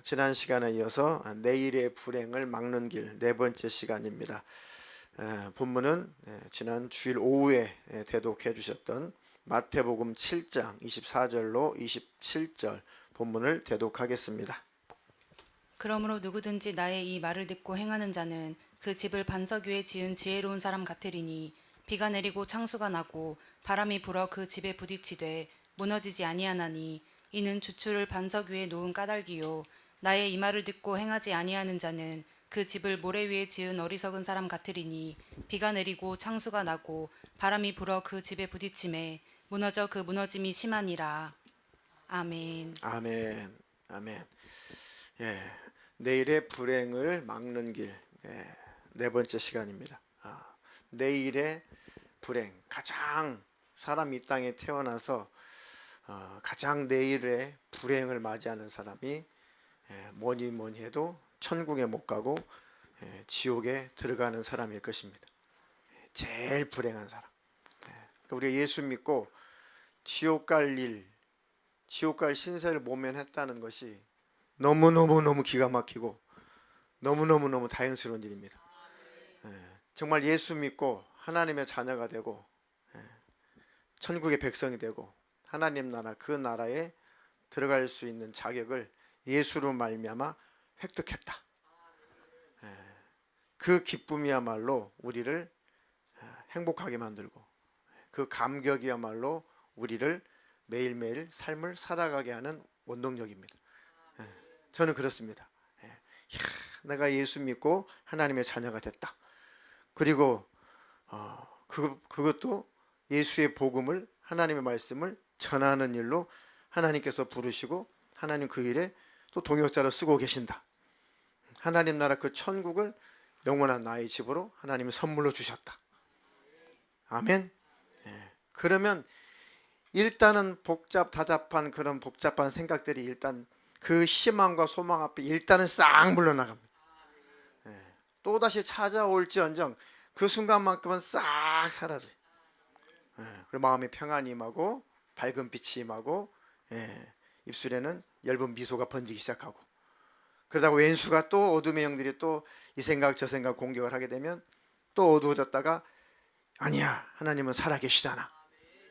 지난 시간에 이어서 내일의 불행을 막는 길 네 번째 시간입니다. 본문은 지난 주일 오후에 대독해 주셨던 마태복음 7장 24절로 27절 본문을 대독하겠습니다. 그러므로 누구든지 나의 이 말을 듣고 행하는 자는 그 집을 반석 위에 지은 지혜로운 사람 같으리니 비가 내리고 창수가 나고 바람이 불어 그 집에 부딪히되 무너지지 아니하나니 이는 주추를 반석 위에 놓은 까닭이요 나의 이 말을 듣고 행하지 아니하는 자는 그 집을 모래 위에 지은 어리석은 사람 같으리니 비가 내리고 창수가 나고 바람이 불어 그 집에 부딪힘에 무너져 그 무너짐이 심하니라. 아멘. 아멘. 아멘. 내일의 불행을 막는 길 네 번째 시간입니다. 내일의 불행, 가장 사람이 이 땅에 태어나서 가장 내일의 불행을 맞이하는 사람이 뭐니 해도 천국에 못 가고 지옥에 들어가는 사람일 것입니다. 제일 불행한 사람. 우리가 예수 믿고 지옥 갈 일, 지옥 갈 신세를 모면했다는 것이 너무 기가 막히고 너무 다행스러운 일입니다. 정말 예수 믿고 하나님의 자녀가 되고 천국의 백성이 되고 하나님 나라, 그 나라에 들어갈 수 있는 자격을 예수로 말미암아 획득했다. 그 기쁨이야말로 우리를 행복하게 만들고 그 감격이야말로 우리를 매일매일 삶을 살아가게 하는 원동력입니다. 저는 그렇습니다. 내가 예수 믿고 하나님의 자녀가 됐다. 그리고 그것도 예수의 복음을, 하나님의 말씀을 전하는 일로 하나님께서 부르시고 하나님 그 일에 또 동역자로 쓰고 계신다. 하나님 나라 그 천국을 영원한 나의 집으로 하나님이 선물로 주셨다. 아멘. 그러면 일단은 다잡한 그런 복잡한 생각들이 일단 그 희망과 소망 앞에 일단은 싹 물러나갑니다. 또다시 찾아올지언정 그 순간만큼은 싹 사라져요. 그리고 마음에 평안이 임하고 밝은 빛이 임하고 입술에는 엷은 미소가 번지기 시작하고, 그러다가 왼수가 또 어둠의 영들이 또 이 생각 저 생각 공격을 하게 되면 또 어두워졌다가 아니야, 하나님은 살아계시잖아,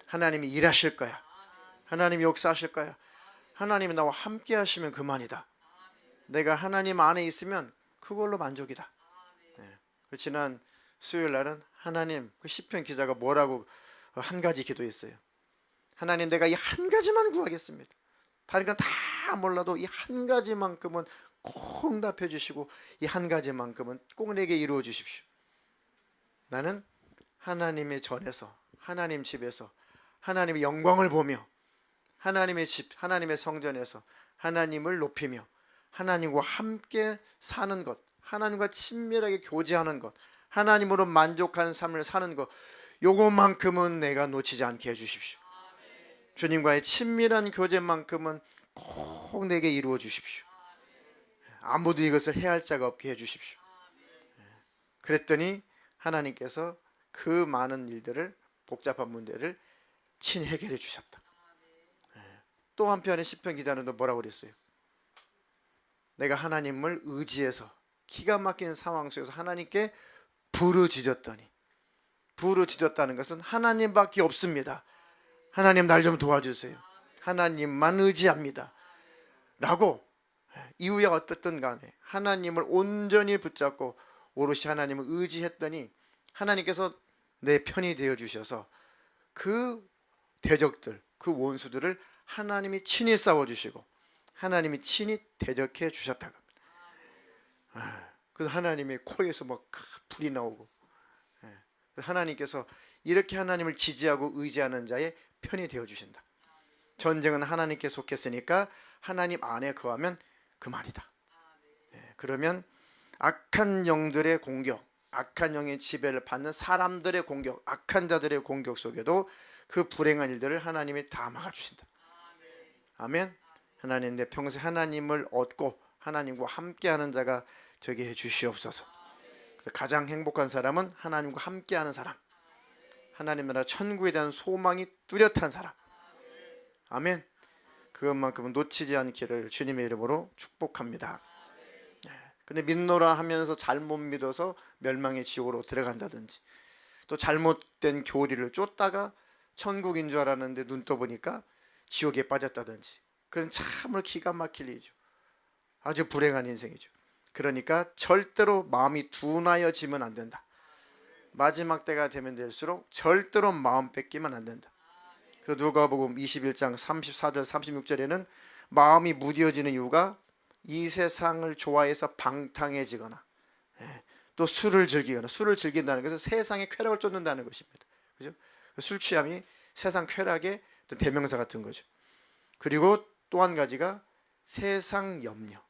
하나님이 일하실 거야, 하나님이 역사하실 거야, 하나님이 나와 함께 하시면 그만이다, 내가 하나님 안에 있으면 그걸로 만족이다. 지난 수요일 날은 하나님, 그 시편 기자가 뭐라고 한 가지 기도했어요. 하나님, 내가 이 한 가지만 구하겠습니다. 다른 건 다 몰라도 이 한 가지만큼은 꼭 응답해 주시고 이 한 가지만큼은 꼭 내게 이루어 주십시오. 나는 하나님의 전에서, 하나님 집에서 하나님의 영광을 보며 하나님의 집, 하나님의 성전에서 하나님을 높이며 하나님과 함께 사는 것, 하나님과 친밀하게 교제하는 것, 하나님으로 만족하는 삶을 사는 것, 요것만큼은 내가 놓치지 않게 해주십시오. 주님과의 친밀한 교제만큼은 꼭 내게 이루어 주십시오. 아무도 이것을 해할 자가 없게 해주십시오. 그랬더니 하나님께서 그 많은 일들을, 복잡한 문제를 친히 해결해 주셨다. 또 한편에 시편 기자는 또 뭐라고 그랬어요? 내가 하나님을 의지해서 기가 막힌 상황 속에서 하나님께 부르짖었더니, 부르짖었다는 것은 하나님밖에 없습니다, 하나님 날 좀 도와주세요, 하나님만 의지합니다 라고 이후에 어떻든 간에 하나님을 온전히 붙잡고 오롯이 하나님을 의지했더니 하나님께서 내 편이 되어 주셔서 그 대적들, 그 원수들을 하나님이 친히 싸워주시고 하나님이 친히 대적해 주셨다고 합니다. 그래서 하나님의 코에서 막 불이 나오고, 하나님께서 이렇게 하나님을 지지하고 의지하는 자의 편이 되어 주신다. 전쟁은 하나님께 속했으니까 하나님 안에 거하면 그만이다. 그러면 악한 영들의 공격, 악한 영의 지배를 받는 사람들의 공격, 악한 자들의 공격 속에도 그 불행한 일들을 하나님이 다 막아주신다. 아멘. 하나님, 내 평생 하나님을 얻고 하나님과 함께하는 자가 되게 해주시옵소서. 그래서 가장 행복한 사람은 하나님과 함께하는 사람, 하나님 나라 천국에 대한 소망이 뚜렷한 사람. 아멘. 그것만큼은 놓치지 않기를 주님의 이름으로 축복합니다. 근데 믿노라 하면서 잘못 믿어서 멸망의 지옥으로 들어간다든지, 또 잘못된 교리를 쫓다가 천국인 줄 알았는데 눈 떠보니까 지옥에 빠졌다든지, 그건 참으로 기가 막힐 일이죠. 아주 불행한 인생이죠. 그러니까 절대로 마음이 둔하여지면 안 된다. 마지막 때가 되면 될수록 절대로 마음 뺏기면 안 된다. 그 누가복음 21장 34절 36절에는 마음이 무뎌지는 이유가 이 세상을 좋아해서 방탕해지거나, 또 술을 즐기거나, 술을 즐긴다는 것은 세상의 쾌락을 쫓는다는 것입니다. 그죠? 술 취함이 세상 쾌락의 대명사 같은 거죠. 그리고 또 한 가지가 세상 염려.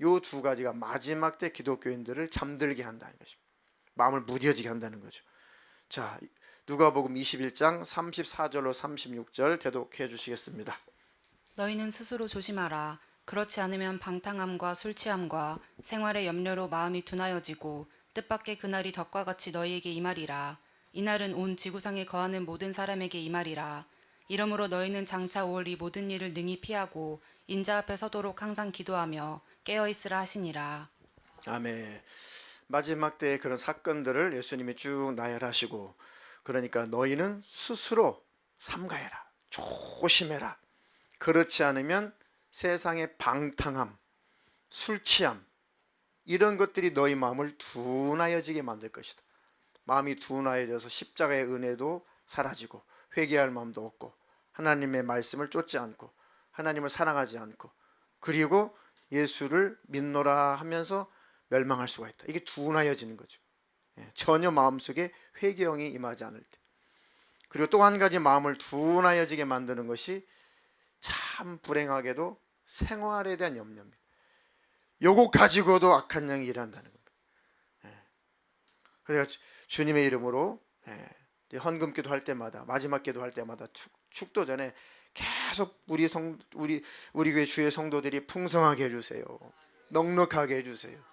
요 두 가지가 마지막 때 기독교인들을 잠들게 한다는 것입니다. 마음을 무뎌지게 한다는 거죠. 자, 누가복음 21장 34절로 36절 대독해 주시겠습니다. 너희는 스스로 조심하라. 그렇지 않으면 방탕함과 술 취함과 생활의 염려로 마음이 둔하여지고 뜻밖의 그날이 덕과 같이 너희에게 임하리라. 이날은 온 지구상에 거하는 모든 사람에게 임하리라. 이러므로 너희는 장차 올 이 모든 일을 능히 피하고 인자 앞에 서도록 항상 기도하며 깨어있으라 하시니라. 아멘. 마지막 때의 그런 사건들을 예수님이 쭉 나열하시고, 그러니까 너희는 스스로 삼가해라, 조심해라. 그렇지 않으면 세상의 방탕함, 술 취함, 이런 것들이 너희 마음을 둔하여지게 만들 것이다. 마음이 둔하여져서 십자가의 은혜도 사라지고 회개할 마음도 없고 하나님의 말씀을 쫓지 않고 하나님을 사랑하지 않고, 그리고 예수를 믿노라 하면서 멸망할 수가 있다. 이게 둔하여지는 거죠. 전혀 마음속에 회개형이 임하지 않을 때. 그리고 또 한 가지 마음을 둔하여지게 만드는 것이 참 불행하게도 생활에 대한 염려입니다. 요거 가지고도 악한 영이 일한다는 겁니다. 그래서 주님의 이름으로 헌금 기도할 때마다, 마지막 기도할 때마다 축도 전에 계속 우리 교회 주의 성도들이 풍성하게 해주세요. 넉넉하게 해주세요.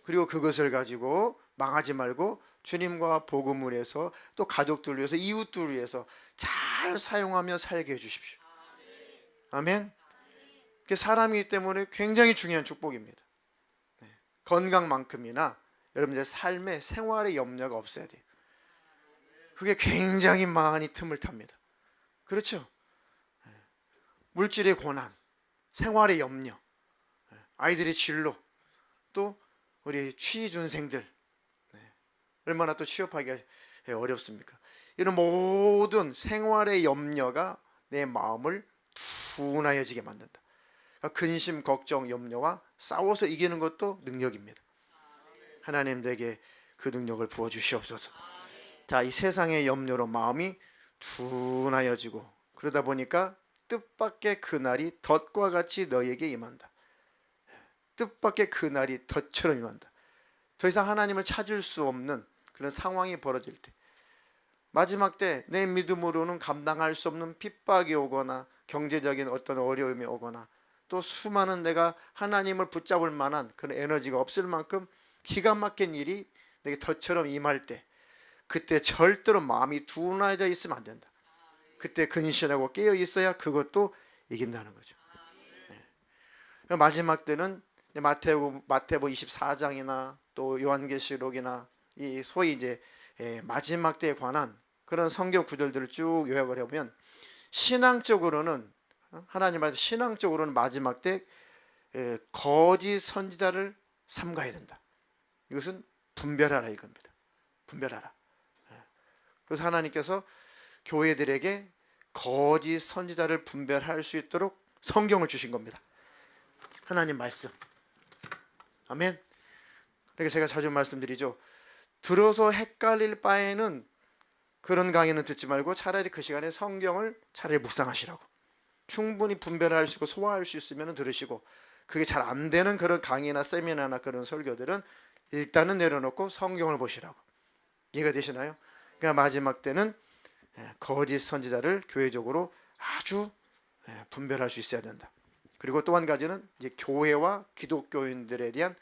그리고 그것을 가지고 망하지 말고 주님과 복음을 해서 또 가족들 위해서, 이웃들 위해서 잘 사용하며 살게 해주십시오. 아멘. 그게 사람이기 때문에 굉장히 중요한 축복입니다. 건강만큼이나 여러분들의 삶의 생활의 염려가 없어야 돼요. 그게 굉장히 많이 틈을 탑니다. 그렇죠? 물질의 고난, 생활의 염려, 아이들의 진로, 또 우리 취준생들 얼마나 또 취업하기가 어렵습니까? 이런 모든 생활의 염려가 내 마음을 둔하여지게 만든다. 그러니까 근심, 걱정, 염려와 싸워서 이기는 것도 능력입니다. 하나님 내게 그 능력을 부어주시옵소서. 자, 이 세상의 염려로 마음이 둔하여지고, 그러다 보니까 뜻밖의 그날이 덫과 같이 너희에게 임한다. 뜻밖의 그날이 덫처럼 임한다. 더 이상 하나님을 찾을 수 없는 그런 상황이 벌어질 때, 마지막 때 내 믿음으로는 감당할 수 없는 핍박이 오거나 경제적인 어떤 어려움이 오거나, 또 수많은 내가 하나님을 붙잡을 만한 그런 에너지가 없을 만큼 기가 막힌 일이 내게 덫처럼 임할 때, 그때 절대로 마음이 둔하여져 있으면 안 된다. 그때 근신하고 깨어 있어야 그것도 이긴다는 거죠. 마지막 때는 마태복음 24장이나 또 요한계시록이나 이 소위 이제 마지막 때에 관한 그런 성경 구절들을 쭉 요약을 해보면, 신앙적으로는 하나님 말씀 신앙적으로는 마지막 때 거짓 선지자를 삼가야 된다. 이것은 분별하라 이겁니다. 분별하라. 그래서 하나님께서 교회들에게 거짓 선지자를 분별할 수 있도록 성경을 주신 겁니다. 하나님 말씀. 아멘. 그러니까 제가 자주 말씀드리죠. 들어서 헷갈릴 바에는 그런 강의는 듣지 말고 차라리 그 시간에 성경을 차라리 묵상하시라고. 충분히 분별할 수 있고 소화할 수 있으면 들으시고, 그게 잘 안 되는 그런 강의나 세미나나 그런 설교들은 일단은 내려놓고 성경을 보시라고. 이해가 되시나요? 그러니까 마지막 때는 거짓 선지자를 교회적으로 아주 분별할 수 있어야 된다. 그리고 또 한 가지는 이제 교회와 기독교인들에 대한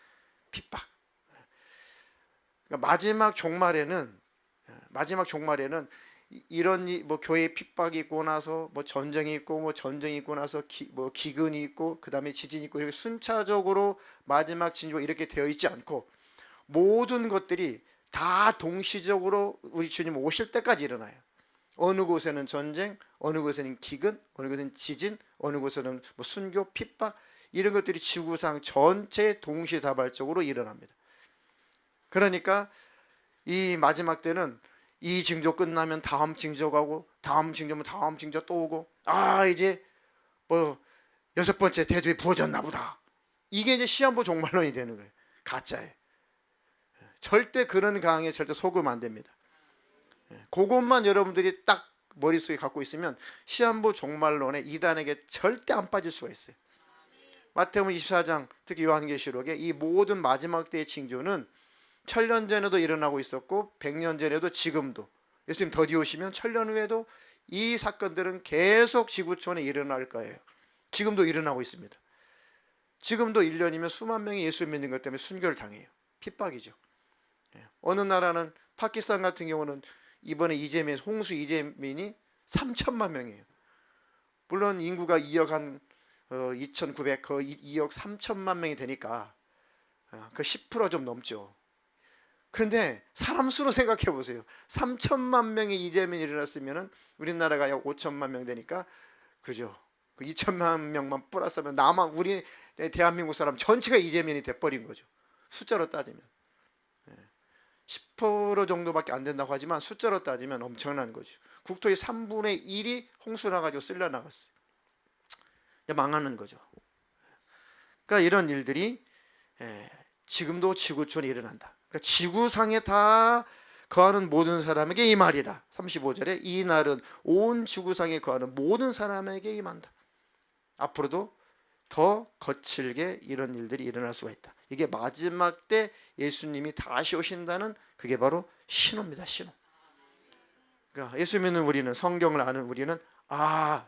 핍박. 그러니까 마지막 종말에는 마지막 종말에는 이런 뭐 교회 핍박이 있고 나서 뭐 전쟁이 있고 뭐 전쟁이 있고 나서 뭐 기근이 있고 그다음에 지진이 있고 이렇게 순차적으로 마지막 징조가 이렇게 되어 있지 않고 모든 것들이 다 동시적으로 우리 주님 오실 때까지 일어나요. 어느 곳에는 전쟁, 어느 곳에는 기근, 어느 곳에는 지진, 어느 곳에는 뭐 순교, 핍박 이런 것들이 지구상 전체 동시다발적으로 일어납니다. 그러니까 이 마지막 때는 이 징조 끝나면 다음 징조 가고 다음 징조면 다음 징조 또 오고 이제 뭐 6번째 대접이 부어졌나 보다. 이게 이제 시한부 종말론이 되는 거예요. 가짜예요. 절대 그런 강의에 절대 속으면 안 됩니다. 그것만 여러분들이 딱 머릿속에 갖고 있으면 시한부 종말론에 이단에게 절대 안 빠질 수가 있어요. 마태복음 24장 특히 요한계시록에 이 모든 마지막 때의 징조는 1000년 전에도 일어나고 있었고 100년 전에도 지금도 예수님 더디 오시면 1000년 후에도 이 사건들은 계속 지구촌에 일어날 거예요. 지금도 일어나고 있습니다. 지금도 1년이면 수만 명이 예수 믿는 것 때문에 순교를 당해요. 핍박이죠. 어느 나라는 파키스탄 같은 경우는 이번에 홍수 이재민이 3천만 명이에요. 물론 인구가 2억 2,900, 2억 3천만 명이 되니까 그 10% 좀 넘죠. 그런데 사람 수로 생각해 보세요. 3천만 명의 이재민이 일어났으면 우리나라가 약 5천만 명 되니까 그죠? 그 2천만 명만 플러스하면 우리 대한민국 사람 전체가 이재민이 돼버린 거죠. 숫자로 따지면 10% 정도밖에 안 된다고 하지만 숫자로 따지면 엄청난 거죠. 국토의 3분의 1이 홍수 나가지고 쓸려 나갔어요. 망하는 거죠. 그러니까 이런 일들이 지금도 지구촌에 일어난다. 그러니까 지구상에 다 거하는 모든 사람에게 이 말이라. 35절에 이 날은 온 지구상에 거하는 모든 사람에게 임한다. 앞으로도 더 거칠게 이런 일들이 일어날 수가 있다. 이게 마지막 때 예수님이 다시 오신다는 그게 바로 신호입니다. 신호. 그러니까 예수 믿는 우리는, 성경을 아는 우리는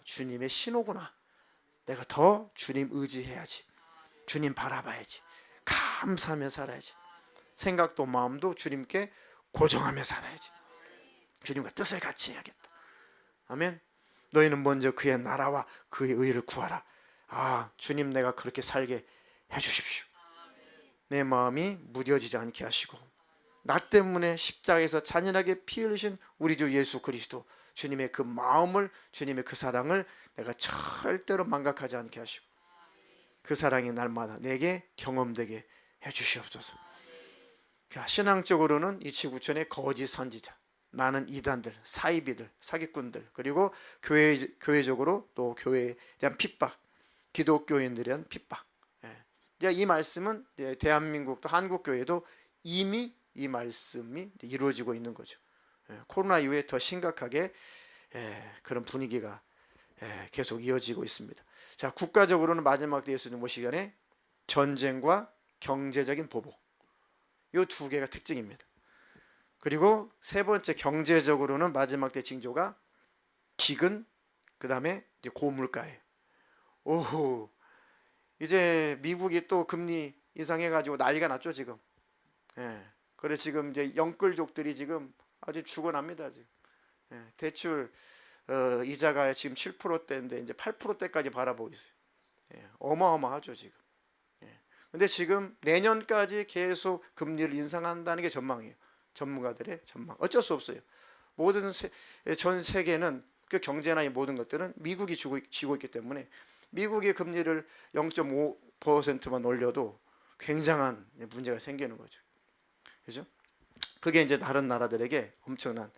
주님의 신호구나. 내가 더 주님 의지해야지. 주님 바라봐야지. 감사하며 살아야지. 생각도 마음도 주님께 고정하며 살아야지. 주님과 뜻을 같이 해야겠다. 아멘. 너희는 먼저 그의 나라와 그의 의를 구하라. 주님 내가 그렇게 살게 해주십시오. 내 마음이 무뎌지지 않게 하시고 나 때문에 십자가에서 잔인하게 피 흘리신 우리 주 예수 그리스도 주님의 그 마음을, 주님의 그 사랑을 내가 절대로 망각하지 않게 하시고 그 사랑이 날마다 내게 경험되게 해주시옵소서. 신앙적으로는 이 지구촌의 거짓 선지자, 많은 이단들, 사이비들, 사기꾼들, 그리고 교회적으로 또 교회에 대한 핍박, 기독교인들에 대한 핍박. 이 말씀은 대한민국 또 한국교회도 이미 이 말씀이 이루어지고 있는 거죠. 코로나 이후에 더 심각하게 그런 분위기가 계속 이어지고 있습니다. 자, 국가적으로는 마지막 때 예수님 오시기 전에 전쟁과 경제적인 보복, 이 두 개가 특징입니다. 그리고 세 번째 경제적으로는 마지막 때 징조가 기근, 그 다음에 이제 고물가예요. 이제 미국이 또 금리 인상해가지고 난리가 났죠 지금. 그래 지금 이제 영끌족들이 지금 아주 죽어납니다 지금. 대출 이자가 지금 7%대인데 이제 8%대까지 바라보고 있어요. 어마어마하죠 지금. 근데 지금 내년까지 계속 금리를 인상한다는 게 전망이에요. 전문가들의 전망. 어쩔 수 없어요. 전 세계는 그 경제나 이 모든 것들은 미국이 쥐고 있기 때문에 미국의 금리를 0.5%만 올려도 굉장한 문제가 생기는 거죠. 그죠? 그게 이제 다른 나라들에게 엄청난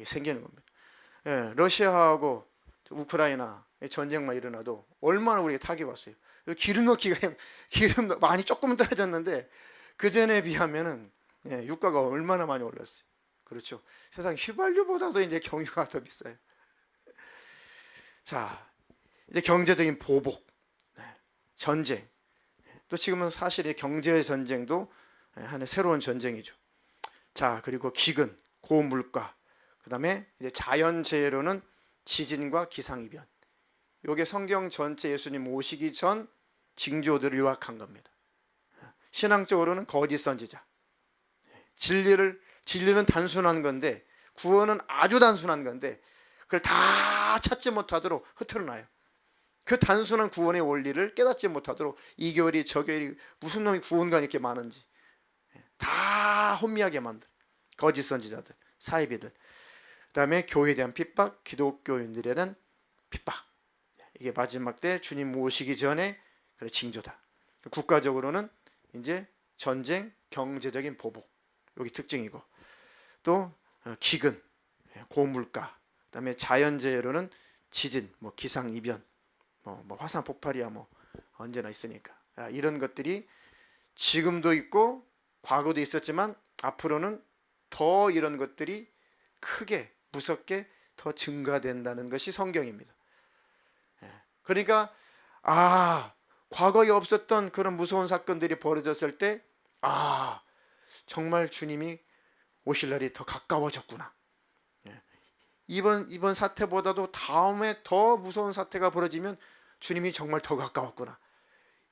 생기는 겁니다. 러시아하고 우크라이나 전쟁만 일어나도 얼마나 우리가 타격이 왔어요. 기름 많이 조금 떨어졌는데 그 전에 비하면은 유가가 얼마나 많이 올랐어요. 그렇죠. 세상 휘발유보다도 이제 경유가 더 비싸요. 자, 이제 경제적인 보복, 전쟁. 또 지금은 사실 경제 전쟁도 하나의 새로운 전쟁이죠. 자, 그리고 기근, 고물가, 그다음에 이제 자연재해로는 지진과 기상이변. 요게 성경 전체 예수님 오시기 전 징조들을 요약한 겁니다. 신앙적으로는 거짓 선지자, 진리를 진리는 단순한 건데, 구원은 아주 단순한 건데 그걸 다 찾지 못하도록 흐트러놔요. 그 단순한 구원의 원리를 깨닫지 못하도록 이 교리 저 교리 무슨 놈이 구원가 이렇게 많은지 다 혼미하게 만들 거짓 선지자들, 사이비들, 그다음에 교회에 대한 핍박, 기독교인들에 대한 핍박. 이게 마지막 때 주님 오시기 전에 그래 징조다. 국가적으로는 이제 전쟁, 경제적인 보복, 여기 특징이고, 또 기근, 고물가, 그다음에 자연재해로는 지진, 뭐 기상이변, 뭐 화산 폭발이야 뭐 언제나 있으니까. 이런 것들이 지금도 있고 과거도 있었지만 앞으로는 더 이런 것들이 크게 무섭게 더 증가된다는 것이 성경입니다. 그러니까 과거에 없었던 그런 무서운 사건들이 벌어졌을 때 정말 주님이 오실 날이 더 가까워졌구나. 이번 사태보다도 다음에 더 무서운 사태가 벌어지면 주님이 정말 더 가까웠구나.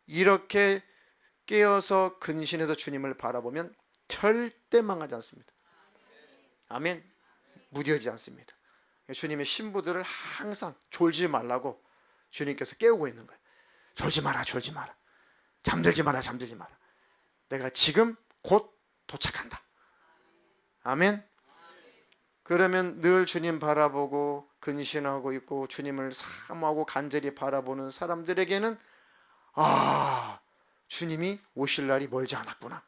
이렇게 깨어서 근신해서 주님을 바라보면 절대 망하지 않습니다. 아멘. 무뎌지지 않습니다. 주님의 신부들을 항상 졸지 말라고 주님께서 깨우고 있는 거예요. 졸지 마라, 졸지 마라. 잠들지 마라, 잠들지 마라. 내가 지금 곧 도착한다. 아멘. 그러면 늘 주님 바라보고 근신하고 있고 주님을 사모하고 간절히 바라보는 사람들에게는 주님이 오실 날이 멀지 않았구나.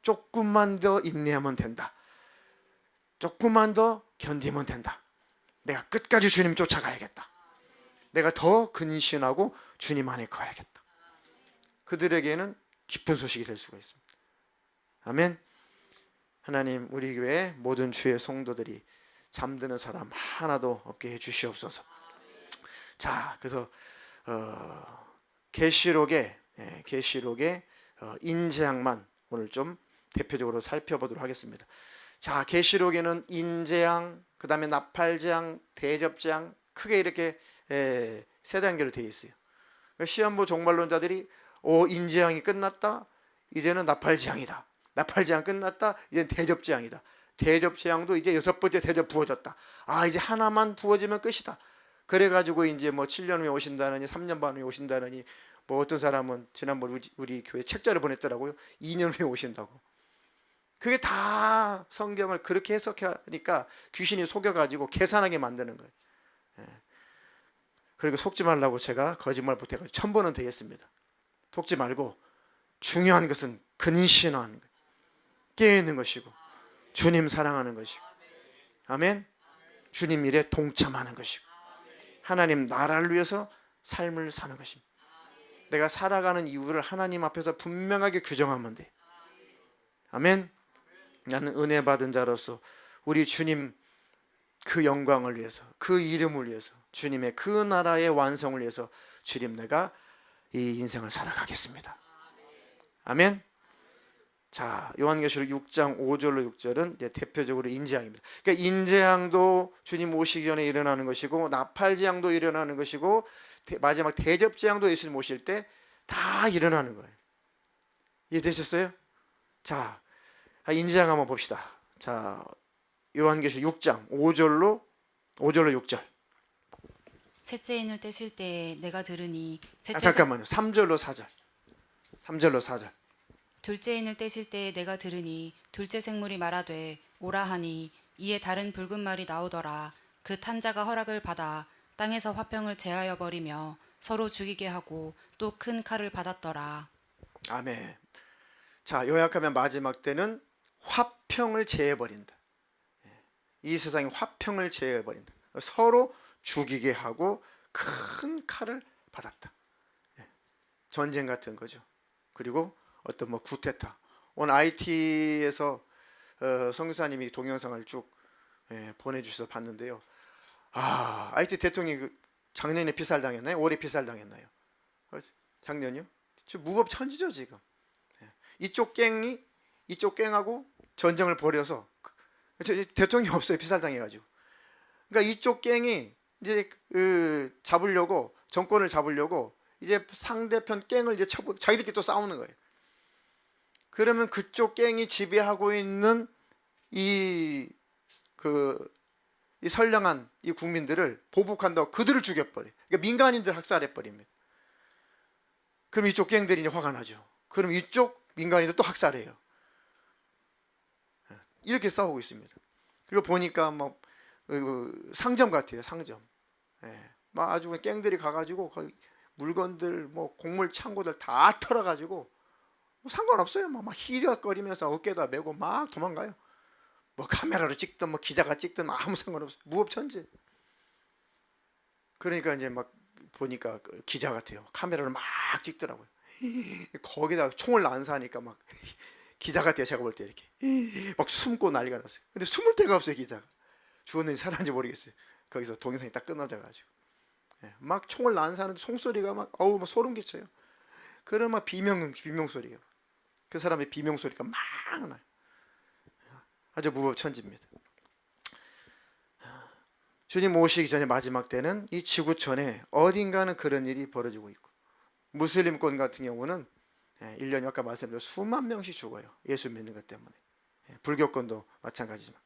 조금만 더 인내하면 된다. 조금만 더 견디면 된다. 내가 끝까지 주님 쫓아가야겠다. 내가 더 근신하고 주님 안에 가야겠다. 그들에게는 기쁜 소식이 될 수가 있습니다. 아멘. 하나님, 우리 교회 모든 주의 성도들이 잠드는 사람 하나도 없게 해 주시옵소서. 자, 그래서 계시록의 인재양만 오늘 좀 대표적으로 살펴보도록 하겠습니다. 자, 계시록에는 인재양, 그 다음에 나팔재앙, 대접재앙 크게 이렇게 세 단계로 되어 있어요. 시한부 종말론자들이 인재양이 끝났다, 이제는 나팔재앙이다. 나팔재앙 끝났다, 이제는 대접재앙이다. 대접재앙도 이제 6번째 대접 부어졌다. 이제 하나만 부어지면 끝이다. 그래가지고 이제 뭐 7년 후에 오신다느니 3년 반 후에 오신다느니, 뭐 어떤 사람은 지난번 우리 교회 책자를 보냈더라고요. 2년 후에 오신다고. 그게 다 성경을 그렇게 해석하니까 귀신이 속여가지고 계산하게 만드는 거예요. 그리고 속지 말라고 제가 거짓말 못해가지고 1000번은 되겠습니다. 속지 말고 중요한 것은 근신하는 거예요. 깨어있는 것이고 주님 사랑하는 것이고, 아멘. 주님 일에 동참하는 것이고 하나님 나라를 위해서 삶을 사는 것입니다. 내가 살아가는 이유를 하나님 앞에서 분명하게 규정하면 돼. 아멘. 나는 은혜 받은 자로서 우리 주님 그 영광을 위해서, 그 이름을 위해서, 주님의 그 나라의 완성을 위해서 주님 내가 이 인생을 살아가겠습니다. 아멘. 자, 요한계시록 6장 5절로 6절은 이제 대표적으로 인재양입니다. 그러니까 인재양도 주님 오시기 전에 일어나는 것이고, 나팔재앙도 일어나는 것이고, 마지막 대접재앙도 예수님 오실 때 다 일어나는 거예요. 이해되셨어요? 자, 인재양 한번 봅시다. 자, 요한계시록 6장 5절로 6절. 셋째 인을 떼실 때에 내가 들으니 잠깐만요. 3절로 4절. 3절로 4절. 둘째 인을 떼실 때에 내가 들으니 둘째 생물이 말하되 오라 하니 이에 다른 붉은 말이 나오더라. 그 탄자가 허락을 받아 땅에서 화평을 제하여 버리며 서로 죽이게 하고 또 큰 칼을 받았더라. 아멘. 자, 요약하면 마지막 때는 화평을 제해버린다. 이 세상에 화평을 제해버린다. 서로 죽이게 하고 큰 칼을 받았다. 전쟁 같은 거죠. 그리고 어떤 뭐 구테타. 오늘 IT에서 성교사님이 동영상을 쭉 보내주셔서 봤는데요. IT 대통령이 작년에 피살당했나요? 올해 피살당했나요? 작년이요? 무법천지죠 지금. 이쪽 갱하고 전쟁을 벌여서 대통령이 없어요. 피살당해가지고. 그러니까 이쪽 갱이 이제 잡으려고, 정권을 잡으려고 이제 상대편 갱을 이제 자기들끼리 또 싸우는 거예요. 그러면 그쪽 갱이 지배하고 있는 이 이 선량한 이 국민들을 보복한다고 그들을 죽여버려. 그러니까 민간인들 학살해버립니다. 그럼 이쪽 갱들이 이제 화가 나죠. 그럼 이쪽 민간인들 또 학살해요. 이렇게 싸우고 있습니다. 그리고 보니까 뭐 상점 같아요. 상점. 예. 막 아주 그냥 갱들이 가가지고 거의 물건들 뭐 곡물 창고들 다 털어가지고 뭐 상관없어요. 막 희력거리면서 어깨에다 메고 막 도망가요. 뭐 카메라로 찍든 뭐 기자가 찍든 아무 상관없어요. 무법천지. 그러니까 이제 막 보니까 기자 같아요. 카메라로 막 찍더라고요. 거기다 총을 난사하니까 막 기자 같아요. 제가 볼 때 이렇게 막 숨고 난리가 났어요. 근데 숨을 데가 없어요. 기자가 죽었는지 살았는지 모르겠어요. 거기서 동영상이 딱 끊어져가지고 막 총을 난사하는데 총소리가 막 어우 막 소름 끼쳐요. 그런 막 비명 소리가 그 사람의 비명 소리가 막 나요. 아주 무법천지입니다. 주님 오시기 전에 마지막 때는 이 지구촌에 어딘가는 그런 일이 벌어지고 있고 무슬림권 같은 경우는 1년에 아까 말씀드린 수만 명씩 죽어요. 예수 믿는 것 때문에. 불교권도 마찬가지지만.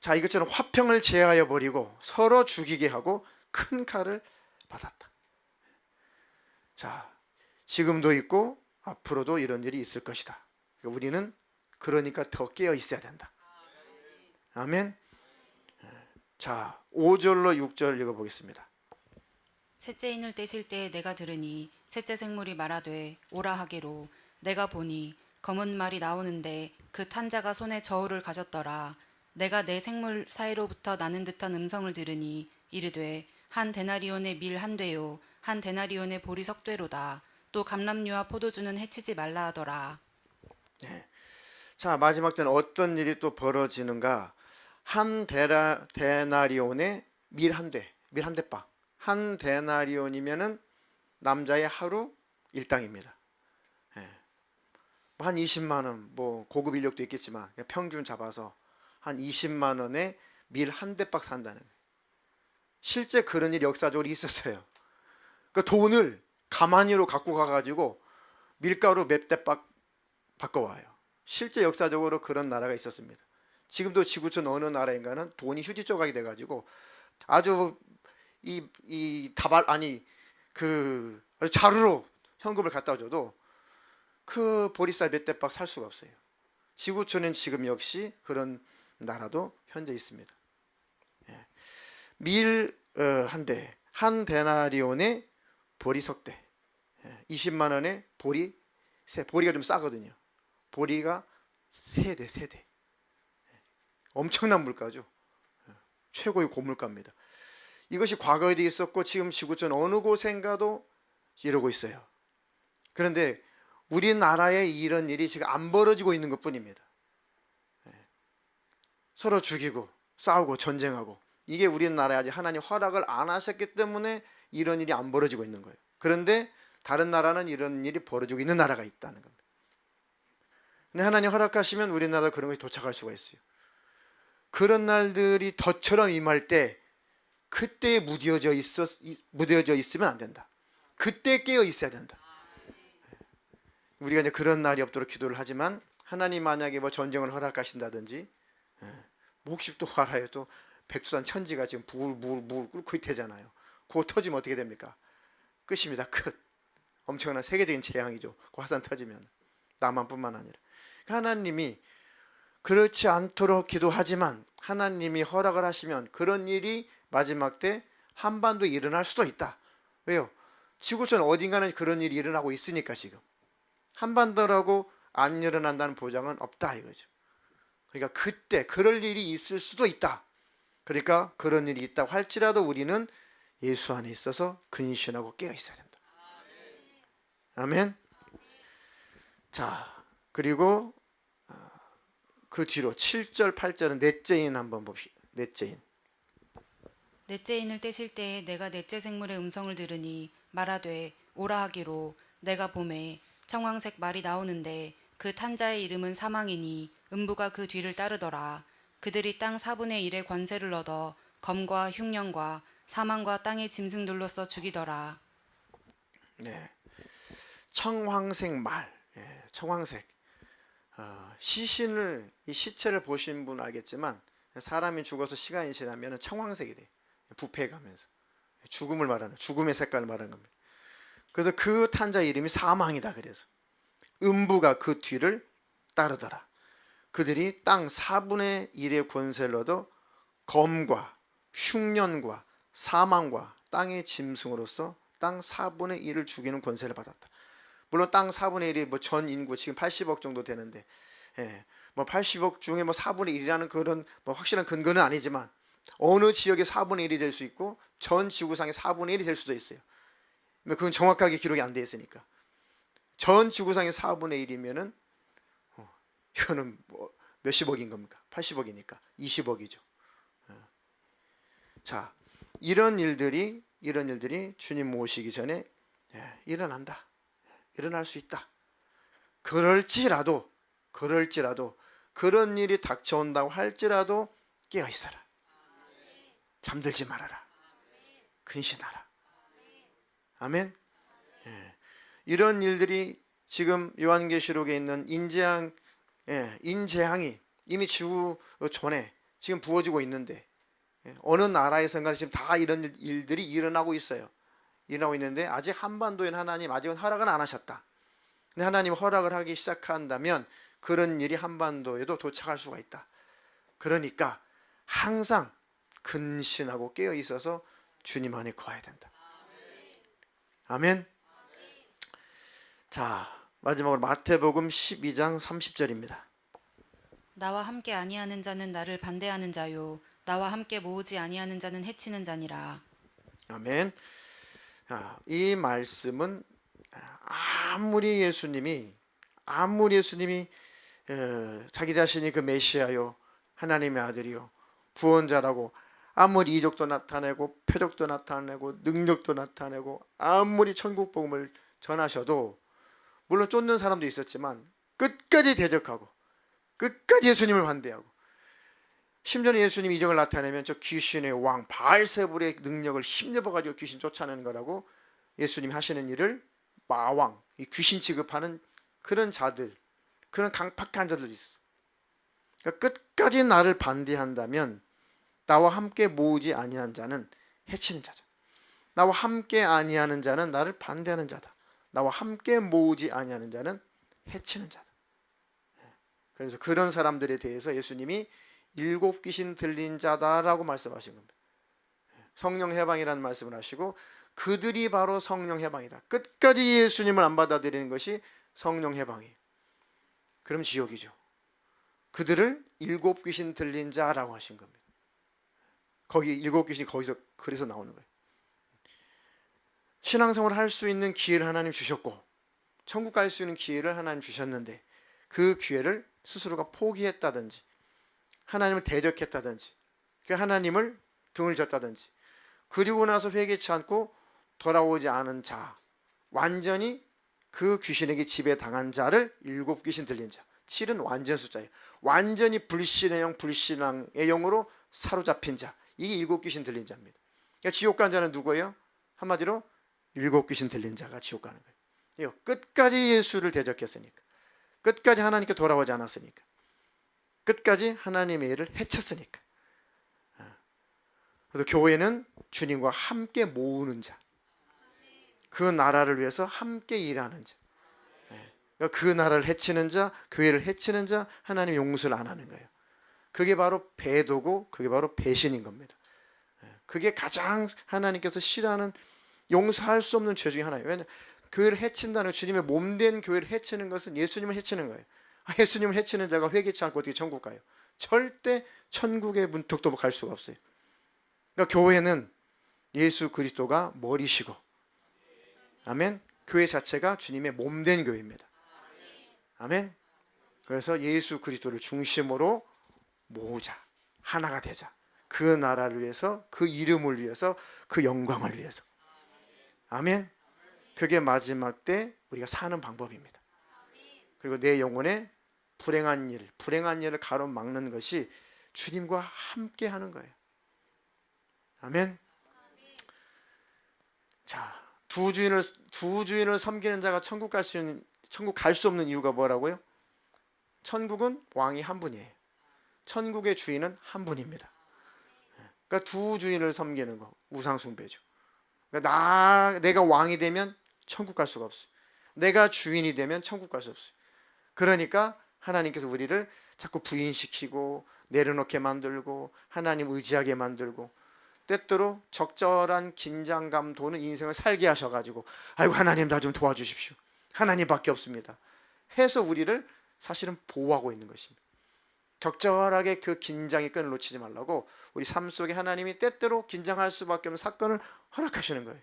자, 이것처럼 화평을 제하여 버리고 서로 죽이게 하고 큰 칼을 받았다. 자, 지금도 있고 앞으로도 이런 일이 있을 것이다. 우리는 그러니까 더 깨어 있어야 된다. 아멘. 자, 5절로 6절 읽어보겠습니다. 셋째 인을 떼실 때에 내가 들으니 셋째 생물이 말하되 오라 하기로 내가 보니 검은 말이 나오는데 그 탄자가 손에 저울을 가졌더라. 내가 내 생물 사이로부터 나는 듯한 음성을 들으니 이르되 한 데나리온의 밀 한 되요 한 데나리온의 보리 석 되로다. 또 감람류와 포도주는 해치지 말라 하더라. 네. 자, 마지막 때는 어떤 일이 또 벌어지는가? 한 데나리온에 밀 한 대, 밀 한 대빵. 한 데나리온이면은 남자의 하루 일당입니다. 한 20만 원, 뭐 고급 인력도 있겠지만 평균 잡아서 한 20만 원에 밀 한 대박 산다는 거예요. 실제 그런 일이 역사적으로 있었어요. 그 돈을 가만히로 갖고 가가지고 밀가루 몇 대박 바꿔와요. 실제 역사적으로 그런 나라가 있었습니다. 지금도 지구촌 어느 나라인가는 돈이 휴지 조각이 돼가지고 아주 이 다발 아니 그 자루로 현금을 갖다 줘도 그 보리쌀 몇 대박 살 수가 없어요. 지구촌은 지금 역시 그런 나라도 현재 있습니다. 밀 한 대, 한 데나리온에 보리 석 대, 20만 원에 보리 보리가 좀 싸거든요. 보리가 세 대. 엄청난 물가죠. 최고의 고물가입니다. 이것이 과거에도 있었고 지금 지구촌 어느 곳인가도 이러고 있어요. 그런데 우리나라에 이런 일이 지금 안 벌어지고 있는 것뿐입니다. 서로 죽이고 싸우고 전쟁하고 이게 우리나라에 아직 하나님 허락을 안 하셨기 때문에 이런 일이 안 벌어지고 있는 거예요. 그런데 다른 나라는 이런 일이 벌어지고 있는 나라가 있다는 겁니다. 근데 하나님 허락하시면 우리나라도 그런 것이 도착할 수가 있어요. 그런 날들이 덫처럼 임할 때 그때에 무뎌져 있으면 안 된다. 그때 깨어 있어야 된다. 우리가 이제 그런 날이 없도록 기도를 하지만 하나님 만약에 뭐 전쟁을 허락하신다든지 뭐 혹시 또 알아요. 또 백두산 천지가 지금 부글 끓고 있대잖아요. 그거 터지면 어떻게 됩니까? 끝입니다. 끝. 엄청난 세계적인 재앙이죠. 그 화산 터지면 남한뿐만 아니라 하나님이 그렇지 않도록 기도하지만 하나님이 허락을 하시면 그런 일이 마지막 때 한반도에 일어날 수도 있다. 왜요? 지구촌 어딘가는 그런 일이 일어나고 있으니까 지금 한반도라고 안 일어난다는 보장은 없다 이거죠. 그러니까 그때 그럴 일이 있을 수도 있다. 그러니까 그런 일이 있다고 할지라도 우리는 예수 안에 있어서 근신하고 깨어 있어야 된다. 아멘. 자, 그리고 그 뒤로 7절 8절은 넷째인 한번 봅시다. 넷째인. 넷째 인을 떼실 때에 내가 넷째 생물의 음성을 들으니 말하되 오라 하기로 내가 보매 청황색 말이 나오는데 그 탄자의 이름은 사망이니 음부가 그 뒤를 따르더라. 그들이 땅 4분의 1의 관세를 얻어 검과 흉년과 사망과 땅의 짐승들로서 죽이더라. 네, 청황색 말, 청황색. 시신을 이 시체를 보신 분 알겠지만 사람이 죽어서 시간이 지나면 청황색이 돼. 부패해가면서 죽음을 말하는 죽음의 색깔을 말하는 겁니다. 그래서 그 탄자 이름이 사망이다. 그래서 음부가 그 뒤를 따르더라. 그들이 땅 4분의 1의 권세를 얻어 검과 흉년과 사망과 땅의 짐승으로서 땅 4분의 1을 죽이는 권세를 받았다. 물론 땅 4분의 1이 뭐 전 인구 지금 80억 정도 되는데, 뭐 80억 중에 뭐 4분의 1이라는 그런 뭐 확실한 근거는 아니지만 어느 지역의 4분의 1이 될 수 있고 전 지구상의 4분의 1이 될 수도 있어요. 그건 정확하게 기록이 안 돼 있으니까. 전 지구상의 4분의 1이면은 이거는 뭐 몇십억인 겁니까? 80억이니까 20억이죠. 자, 이런 일들이 주님 모시기 전에 일어난다. 일어날 수 있다. 그럴지라도 그런 일이 닥쳐온다고 할지라도 깨어 있어라. 잠들지 말아라. 근신하라. 아멘. 이런 일들이 지금 요한계시록에 있는 인재앙이 이미 지구 전에 지금 부어지고 있는데, 어느 나라에선가 지금 다 이런 일들이 일어나고 있어요. 일어나고 있는데 아직 한반도에는 하나님 아직은 허락은 안 하셨다. 근데 하나님 허락을 하기 시작한다면 그런 일이 한반도에도 도착할 수가 있다. 그러니까 항상 근신하고 깨어 있어서 주님 안에 거해야 된다. 아멘. 자, 마지막으로 마태복음 12장 30절입니다. 나와 함께 아니하는 자는 나를 반대하는 자요 나와 함께 모으지 아니하는 자는 해치는 자니라. 아멘. 이 말씀은 아무리 예수님이 자기 자신이 그 메시아요, 하나님의 아들이요, 구원자라고 아무리 이적도 나타내고 표적도 나타내고 능력도 나타내고 아무리 천국 복음을 전하셔도, 물론 쫓는 사람도 있었지만 끝까지 대적하고 끝까지 예수님을 반대하고, 심지어는 예수님이 이적을 나타내면 저 귀신의 왕 바알세불의 능력을 힘입어가지고 귀신 쫓아내는 거라고 예수님이 하시는 일을 마왕, 이 귀신 취급하는 그런 자들, 그런 강팍한 자들도 있어. 그러니까 끝까지 나를 반대한다면 나와 함께 모으지 아니한 자는 해치는 자죠. 나와 함께 아니하는 자는 나를 반대하는 자다. 나와 함께 모으지 아니하는 자는 해치는 자다. 그래서 그런 사람들에 대해서 예수님이 일곱 귀신 들린 자다라고 말씀하신 겁니다. 성령 해방이라는 말씀을 하시고, 그들이 바로 성령 해방이다. 끝까지 예수님을 안 받아들이는 것이 성령 해방이에요. 그럼 지옥이죠. 그들을 일곱 귀신 들린 자라고 하신 겁니다. 거기 일곱 귀신이 거기서 그래서 나오는 거예요. 신앙생활을 할 수 있는 기회를 하나님 주셨고 천국 갈 수 있는 기회를 하나님 주셨는데, 그 기회를 스스로가 포기했다든지 하나님을 대적했다든지 하나님을 등을 졌다든지, 그리고 나서 회개치 않고 돌아오지 않은 자, 완전히 그 귀신에게 지배당한 자를 일곱 귀신 들린 자, 7은 완전 숫자예요. 완전히 불신의 영, 불신앙의 영으로 사로잡힌 자, 이게 일곱 귀신 들린 자입니다. 그러니까 지옥 간 자는 누구예요? 한마디로 일곱 귀신 들린 자가 지옥 가는 거예요. 끝까지 예수를 대적했으니까, 끝까지 하나님께 돌아오지 않았으니까, 끝까지 하나님의 일을 해쳤으니까. 그래서 교회는 주님과 함께 모으는 자, 그 나라를 위해서 함께 일하는 자, 그러니까 그 나라를 해치는 자, 교회를 해치는 자, 하나님 용서를 안 하는 거예요. 그게 바로 배도고 그게 바로 배신인 겁니다. 그게 가장 하나님께서 싫어하는, 용서할 수 없는 죄 중에 하나예요. 왜냐하면 교회를 해친다는, 주님의 몸된 교회를 해치는 것은 예수님을 해치는 거예요. 예수님을 해치는 자가 회개치 않고 어떻게 천국 가요? 절대 천국의 문턱도 갈 수가 없어요. 그러니까 교회는 예수 그리스도가 머리시고, 아멘. 교회 자체가 주님의 몸된 교회입니다. 아멘. 그래서 예수 그리스도를 중심으로 모으자, 하나가 되자. 그 나라를 위해서, 그 이름을 위해서, 그 영광을 위해서. 아멘. 그게 마지막 때 우리가 사는 방법입니다. 그리고 내 영혼에 불행한 일을 가로막는 것이 주님과 함께 하는 거예요. 아멘. 자, 두 주인을 섬기는 자가 천국 갈 수 없는 이유가 뭐라고요? 천국은 왕이 한 분이에요. 천국의 주인은 한 분입니다. 그러니까 두 주인을 섬기는 거 우상 숭배죠. 그러니까 내가 왕이 되면 천국 갈 수가 없어요. 내가 주인이 되면 천국 갈 수 없어요. 그러니까 하나님께서 우리를 자꾸 부인시키고 내려놓게 만들고 하나님 의지하게 만들고 때때로 적절한 긴장감 도는 인생을 살게 하셔가지고 아이고 하나님 나 좀 도와주십시오. 하나님밖에 없습니다. 해서 우리를 사실은 보호하고 있는 것입니다. 적절하게 그 긴장의 끈을 놓치지 말라고 우리 삶 속에 하나님이 때때로 긴장할 수밖에 없는 사건을 허락하시는 거예요.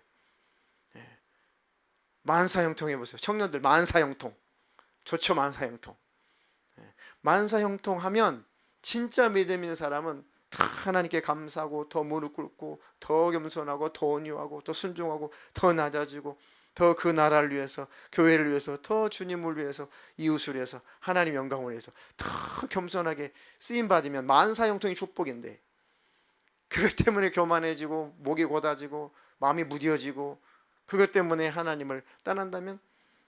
만사형통 해보세요. 청년들 만사형통 좋죠. 만사형통. 만사형통 하면 진짜 믿음 있는 사람은 다 하나님께 감사하고 더 무릎 꿇고 더 겸손하고 더 온유하고 더 순종하고 더 낮아지고 더 그 나라를 위해서 교회를 위해서 더 주님을 위해서 이웃을 위해서 하나님 영광을 위해서 더 겸손하게 쓰임 받으면 만사형통이 축복인데 그것 때문에 교만해지고 목이 곧아지고 마음이 무뎌지고 그것 때문에 하나님을 떠난다면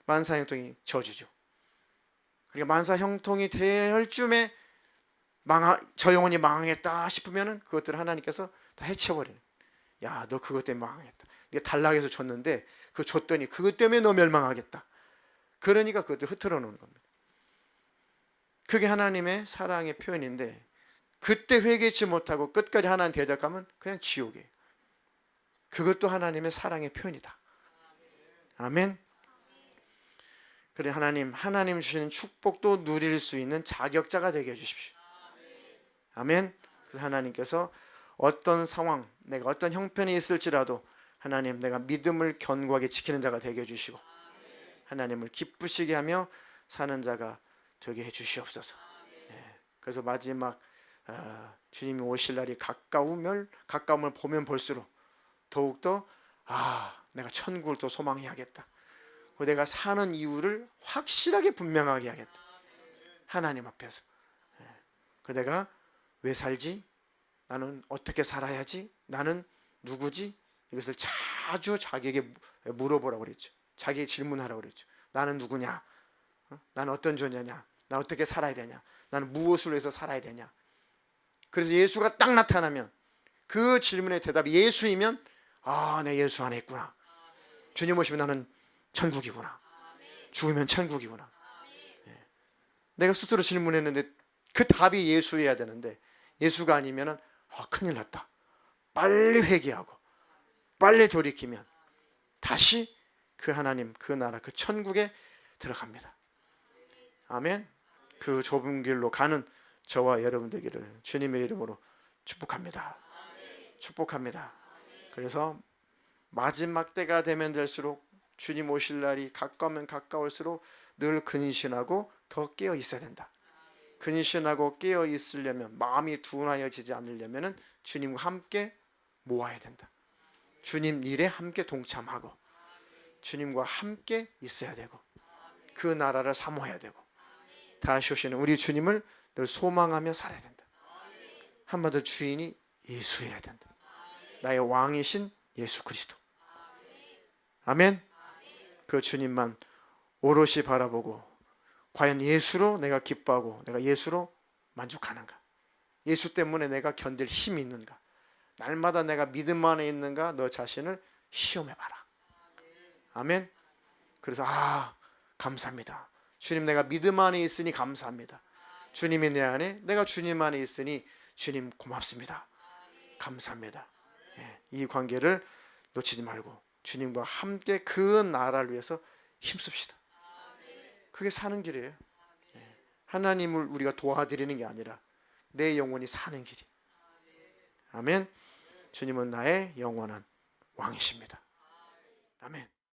만사형통이 저주죠. 그러니까 만사형통이 될 쯤에 저 영혼이 망하겠다 싶으면은 그것들을 하나님께서 다 해쳐버리는. 야, 너 그것 때문에 망하겠다. 네가 단락해서 줬는데 그거 줬더니 그것 때문에 너 멸망하겠다. 그러니까 그것들 흐트러 놓는 겁니다. 그게 하나님의 사랑의 표현인데 그때 회개치 못하고 끝까지 하나님 대적하면 그냥 지옥이에요. 그것도 하나님의 사랑의 표현이다. 아멘. 그래 하나님 주시는 축복도 누릴 수 있는 자격자가 되게 해주십시오. 아멘. 그래서 하나님께서 어떤 상황, 내가 어떤 형편이 있을지라도 하나님 내가 믿음을 견고하게 지키는 자가 되게 해주시고 하나님을 기쁘시게 하며 사는 자가 되게 해주시옵소서. 그래서 마지막 주님이 오실 날이 가까움을 보면 볼수록 더욱더 내가 천국을 더 소망해야겠다. 내가 사는 이유를 확실하게 분명하게 해야겠다. 하나님 앞에서. 내가 왜 살지? 나는 어떻게 살아야지? 나는 누구지? 이것을 자주 자기에게 물어보라고 그랬죠. 자기에게 질문하라고 그랬죠. 나는 누구냐? 나는 어떤 존재냐? 나 어떻게 살아야 되냐? 나는 무엇을 위해서 살아야 되냐? 그래서 예수가 딱 나타나면 그 질문의 대답이 예수이면 내 예수 안에 있구나. 주님 오시면 나는 천국이구나. 죽으면 천국이구나. 내가 스스로 질문했는데 그 답이 예수여야 되는데 예수가 아니면 큰일 났다. 빨리 회개하고 빨리 돌이키면 다시 그 하나님, 그 나라, 그 천국에 들어갑니다. 아멘. 그 좁은 길로 가는 저와 여러분 되기를 주님의 이름으로 축복합니다. 축복합니다. 그래서 마지막 때가 되면 될수록 주님 오실 날이 가까우면 가까울수록 늘 근신하고 더 깨어 있어야 된다. 근신하고 깨어 있으려면 마음이 둔하여지지 않으려면 주님과 함께 모아야 된다. 주님 일에 함께 동참하고 주님과 함께 있어야 되고 그 나라를 사모해야 되고 다시 오시는 우리 주님을 늘 소망하며 살아야 된다. 한마디로 주인이 예수여야 된다. 나의 왕이신 예수 그리스도. 아멘. 그 주님만 오롯이 바라보고 과연 예수로 내가 기뻐하고 내가 예수로 만족하는가? 예수 때문에 내가 견딜 힘이 있는가? 날마다 내가 믿음 안에 있는가? 너 자신을 시험해봐라. 아멘. 그래서 감사합니다. 주님 내가 믿음 안에 있으니 감사합니다. 주님이 내 안에 내가 주님 안에 있으니 주님 고맙습니다. 감사합니다. 이 관계를 놓치지 말고 주님과 함께 그 나라를 위해서 힘씁시다. 그게 사는 길이에요. 하나님을 우리가 도와드리는 게 아니라 내 영혼이 사는 길이. 아멘. 주님은 나의 영원한 왕이십니다. 아멘.